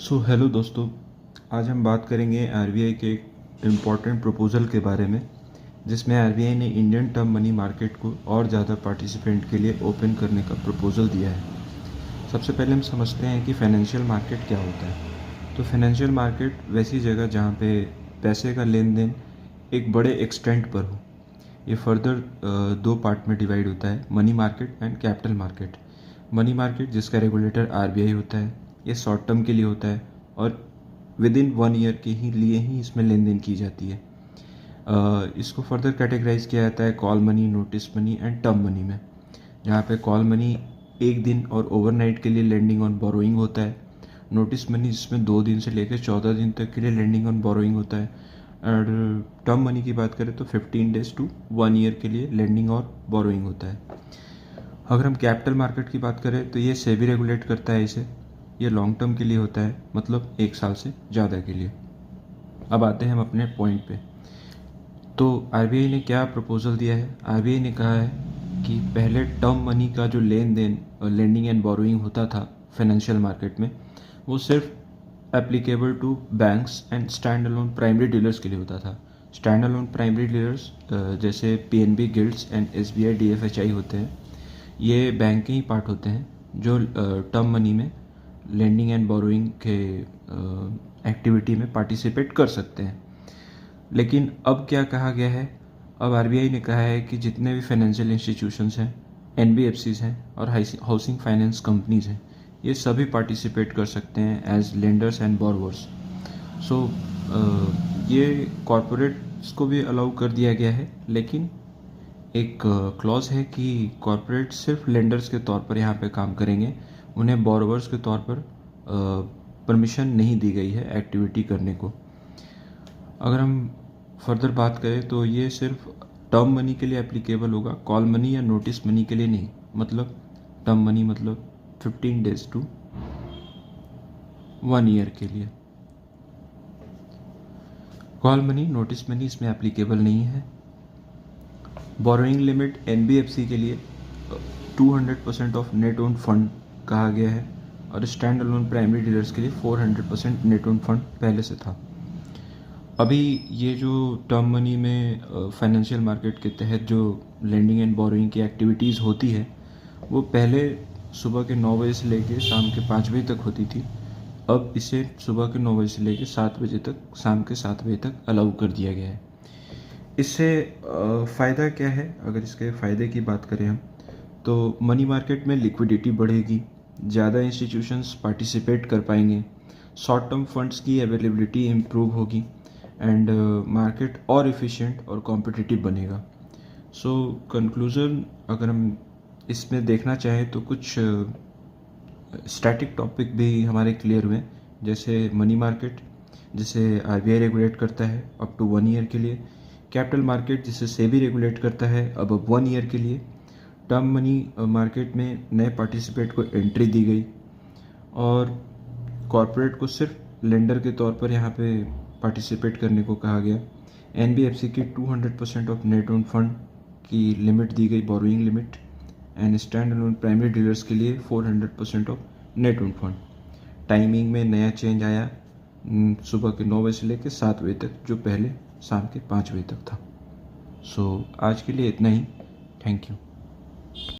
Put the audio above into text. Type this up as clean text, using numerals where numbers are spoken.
Hello दोस्तों, आज हम बात करेंगे आरबीआई के एक इम्पॉर्टेंट प्रपोज़ल के बारे में, जिसमें आरबीआई ने इंडियन टर्म मनी मार्केट को और ज़्यादा पार्टिसिपेंट के लिए ओपन करने का प्रपोज़ल दिया है। सबसे पहले हम समझते हैं कि फाइनेंशियल मार्केट क्या होता है। तो फाइनेंशियल मार्केट वैसी जगह जहाँ पे पैसे का लेन देन एक बड़े एक्सटेंट पर हो। ये फर्दर दो पार्ट में डिवाइड होता है, money market and capital market. Money market जिसका रेगुलेटर आरबीआई होता है, ये शॉर्ट टर्म के लिए होता है और विद इन 1 ईयर के लिए ही इसमें लेन देन की जाती है। इसको फर्दर कैटेगराइज किया जाता है call money, notice money and term money में। जहाँ पे कॉल मनी एक दिन और ओवरनाइट के लिए लेंडिंग ऑन बोरोइंग होता है। नोटिस मनी जिसमें 2 दिन से लेकर 14 दिन तक के लिए लेंडिंग ऑन बोरोइंग होता है। और टर्म मनी की बात करें तो 15 डेज टू 1 ईयर के लिए लेंडिंग और बोरोइंग होता है। अगर हम कैपिटल मार्केट की बात करें तो ये सेबी रेगुलेट करता है इसे। ये लॉन्ग टर्म के लिए होता है, मतलब 1 साल से ज़्यादा के लिए। अब आते हैं हम अपने पॉइंट पे। तो आरबीआई ने क्या प्रपोजल दिया है? आरबीआई ने कहा है कि पहले टर्म मनी का जो लेन देन लेंडिंग एंड बोरोइंग होता था फाइनेंशियल मार्केट में, वो सिर्फ applicable to banks and stand alone primary dealers के लिए होता था। स्टैंड अलोन प्राइमरी डीलर्स जैसे PNB gilts and SBI DFHI होते हैं, ये बैंक के ही पार्ट होते हैं जो टर्म मनी में लेंडिंग एंड बोरोइंग के एक्टिविटी में पार्टिसिपेट कर सकते हैं। लेकिन अब क्या कहा गया है? अब आरबीआई ने कहा है कि जितने भी फाइनेंशियल इंस्टीट्यूशंस हैं, एनबीएफसीज हैं और हाउसिंग फाइनेंस कंपनीज हैं, ये सभी पार्टिसिपेट कर सकते हैं एज लेंडर्स एंड बोरोवर्स। सो ये कॉरपोरेट्स को भी अलाउ कर दिया गया है, लेकिन एक क्लॉज है कि कॉरपोरेट सिर्फ लेंडर्स के तौर पर यहाँ पे काम करेंगे, उन्हें बोरोवर्स के तौर पर परमिशन नहीं दी गई है एक्टिविटी करने को। अगर हम फर्दर बात करें तो ये सिर्फ टर्म मनी के लिए एप्लीकेबल होगा, कॉल मनी या नोटिस मनी के लिए नहीं। मतलब टर्म मनी मतलब 15 डेज टू 1 ईयर के लिए। कॉल मनी, नोटिस मनी इसमें एप्लीकेबल नहीं है। बोरोइंग लिमिट एनबीएफसी के लिए 200% ऑफ नेट ओन फंड कहा गया है और स्टैंड अलोन प्राइमरी डीलर्स के लिए 400% नेट ओन फंड पहले से था। अभी ये जो टर्म मनी में फाइनेंशियल मार्केट के तहत जो लेंडिंग एंड बोरोइंग की एक्टिविटीज़ होती है, वो पहले सुबह के 9 बजे से लेकर शाम के 5 बजे तक होती थी। अब इसे सुबह के 9 बजे से लेकर 7 बजे तक, शाम के 7 बजे तक अलाउ कर दिया गया है। इससे फ़ायदा क्या है? अगर इसके फ़ायदे की बात करें हम, तो मनी मार्केट में लिक्विडिटी बढ़ेगी, ज़्यादा इंस्टीट्यूशंस पार्टिसिपेट कर पाएंगे, शॉर्ट टर्म फंड्स की अवेलेबिलिटी इम्प्रूव होगी एंड मार्केट और इफ़िशिएंट और कॉम्पिटिटिव बनेगा। सो कंक्लूज़न अगर हम इसमें देखना चाहें तो कुछ स्टैटिक टॉपिक भी हमारे क्लियर हुए, जैसे मनी मार्केट जिसे आरबीआई रेगुलेट करता है अप टू 1 ईयर के लिए, कैपिटल मार्केट जिसे सेबी रेगुलेट करता है अब 1 ईयर के लिए, टर्म मनी मार्केट में नए पार्टिसिपेट को एंट्री दी गई और कॉरपोरेट को सिर्फ लेंडर के तौर पर यहाँ पे पार्टिसिपेट करने को कहा गया। एनबीएफसी की 200% ऑफ नेट ओन फंड की लिमिट दी गई, borrowing limit, and stand alone primary dealers के लिए 400% of net own fund. Timing में नया चेंज आया, सुबह के 9 बजे से लेकर 7 बजे तक, जो पहले शाम के 5 बजे तक था। सो आज के लिए इतना ही। Thank you.